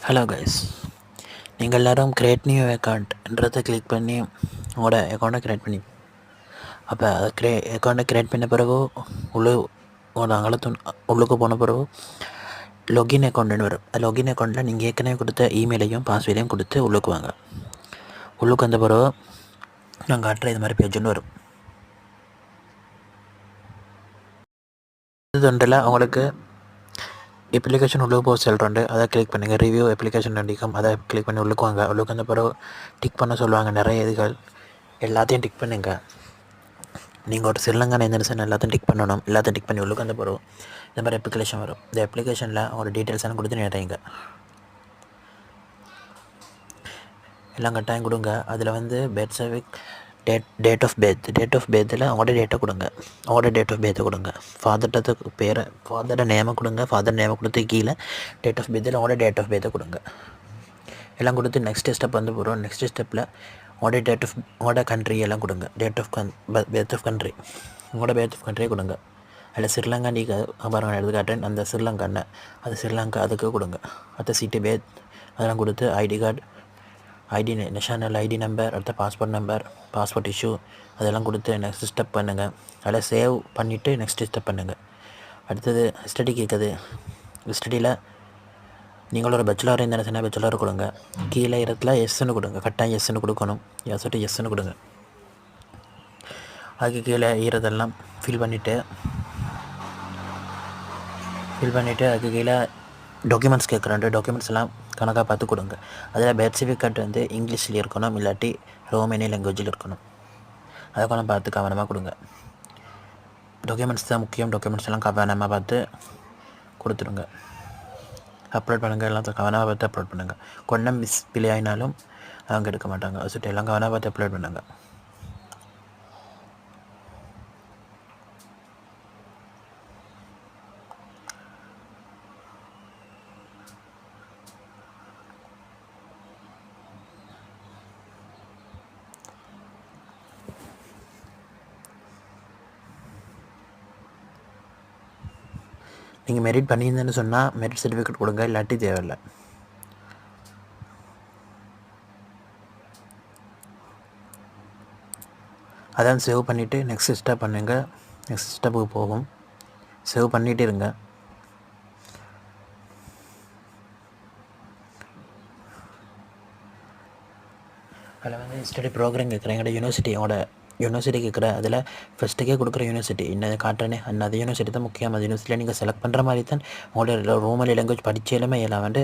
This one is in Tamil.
ஹலோ கைஸ், நீங்கள் எல்லோரும் கிரியேட் நியூ அக்கௌண்ட்ன்றதை கிளிக் பண்ணி உங்களோட அக்கௌண்ட்டை க்ரியேட் பண்ணி அப்போ அதை அக்கௌண்ட்டை க்ரியேட் பண்ண பிறகு உங்களோட உள்ளுக்கு போன பிறகு லொகின் அக்கௌண்ட்டுன்னு வரும். லொகின் அக்கௌண்ட்டில் நீங்கள் ஏற்கனவே கொடுத்த இமெயிலையும் பாஸ்வேர்டையும் கொடுத்து உள்ளுக்கு வாங்க. உள்ளுக்கு வந்த பிறகு நான் காட்டுற இது மாதிரி பேஜ் ஒன்று வரும். இது ஒன்றில் உங்களுக்கு அப்ளிகேஷன் உள்ளே போக சொல்கிறோண்டு அதை கிளிக் பண்ணுங்கள். ரிவ்யூ அப்ளிகேஷன் அடிக்கும், அதை கிளிக் பண்ணி உள்ளுக்கு வாங்க. உள்ளுக்கு வந்த பிறகு டிக் பண்ண சொல்லுவாங்க நிறைய இதுகள், எல்லாத்தையும் டிக் பண்ணுங்கள். நீங்கள் ஒரு ஸ்ரீலங்கா நேஷன் எல்லாத்தையும் டிக் பண்ணணும். எல்லாத்தையும் டிக் பண்ணி உள்ளுக்கு வந்த பிறகு இந்த மாதிரி அப்ளிகேஷன் வரும். இந்த அப்ளிகேஷனில் ஒரு டீட்டெயில்ஸ் எல்லாம் கொடுத்து நிறையுங்க. எல்லாம் கட்டாயம் கொடுங்க. அதில் வந்து பெர்த் சர்டிஃபிகேட், டேட் ஆஃப் பேர்த்தில் அவங்களோட டேட்டை கொடுங்க. அவங்களோட டேட் ஆஃப் பேர்த்தை கொடுங்க. ஃபாதர்கிட்ட பேரை, ஃபாதரோட நேமை கொடுங்க. ஃபாதர் நேமை கொடுத்து கீழே டேட் ஆஃப் பேர்த்தில் அவங்களோட டேட் ஆஃப் பேர்த்தை கொடுங்க. எல்லாம் கொடுத்து நெக்ஸ்ட் ஸ்டெப் வந்து போகிறோம். நெக்ஸ்ட் ஸ்டெப்பில் உங்களோட கண்ட்ரி எல்லாம் கொடுங்க. பேர்த் ஆஃப் கண்ட்ரி, உங்களோட பேர்த் ஆஃப் கண்ட்ரியை கொடுங்க. அதில் ஸ்ரீலங்கா நீங்கள் பாருங்கள் எடுத்துக்காட்டேன். அந்த ஸ்ரீலங்கான்னு அது ஸ்ரீலங்கா அதுக்கு கொடுங்க. அடுத்த சிட்டி பேர்த் அதெல்லாம் கொடுத்து ID card, national ID number, அடுத்த பாஸ்போர்ட் நம்பர், பாஸ்போர்ட் இஷ்யூ அதெல்லாம் கொடுத்து நெக்ஸ்ட் ஸ்டெப் பண்ணுங்கள். அதில் சேவ் பண்ணிவிட்டு நெக்ஸ்ட் ஸ்டெப் பண்ணுங்கள். அடுத்தது ஸ்டடி கேட்குது. ஸ்டடியில் நீங்களோட பேச்சுலர் இருந்தால் பேச்சுலர் கொடுங்க. கீழே இடத்துல எஸ்ன்னு கொடுங்க. கட்டாயம் எஸ்ன்னு கொடுக்கணும். எஸ்ன்னு கொடுங்க. அதுக்கு கீழே ஈரதெல்லாம் ஃபில் பண்ணிவிட்டு அதுக்கு கீழே டாக்குமெண்ட்ஸ் கேட்குறேன். டாக்குமெண்ட்ஸ் எல்லாம் கணக்காக பார்த்து கொடுங்க. அதில் பர்த் சர்டிஃபிகேட் வந்து இங்கிலீஷில் இருக்கணும், இல்லாட்டி ரோமேனி லாங்குவேஜில் இருக்கணும். அதை கொஞ்சம் பார்த்து கவனமாக கொடுங்க. டாக்குமெண்ட்ஸ் தான் முக்கியம். டாக்குமெண்ட்ஸ் எல்லாம் கவனமாக பார்த்து கொடுத்துருங்க. அப்லோட் பண்ணுங்கள். எல்லாம் கவனமாக பார்த்து அப்லோட் பண்ணுங்கள். கொஞ்சம் பிழை ஆகினாலும் அவங்க எடுக்க மாட்டாங்க. சொல்லிட்டு எல்லாம் கவனமாக பார்த்து அப்லோட் பண்ணுங்கள். நீங்கள் மெரிட் பண்ணியிருந்தேன்னு சொன்னால் மெரிட் சர்டிஃபிகேட் கொடுங்க, இல்லாட்டி தேவையில்லை. அதான் சேவ் பண்ணிவிட்டு நெக்ஸ்ட் ஸ்டெப் பண்ணுங்கள். நெக்ஸ்ட் ஸ்டெப்புக்கு போகும். சேவ் பண்ணிகிட்டே இருங்க. அதில் வந்து ஸ்டடி ப்ரோக்ராம் கேட்குறேன். எங்களோட யூனிவர்சிட்டி கேட்குற அதில் ஃபஸ்ட்டுக்கே கொடுக்குற யூனிவர்சிட்டி என்ன காட்டுறேனே அந்த யூனிவர்சிட்டி தான் முக்கியம். அந்த யூனிவர்சிட்டியில் நீங்கள் செலக்ட் பண்ணுற மாதிரி தான் உங்களோட ரோமலி லாங்குவேஜ் படித்தாலுமே எல்லாம் வந்து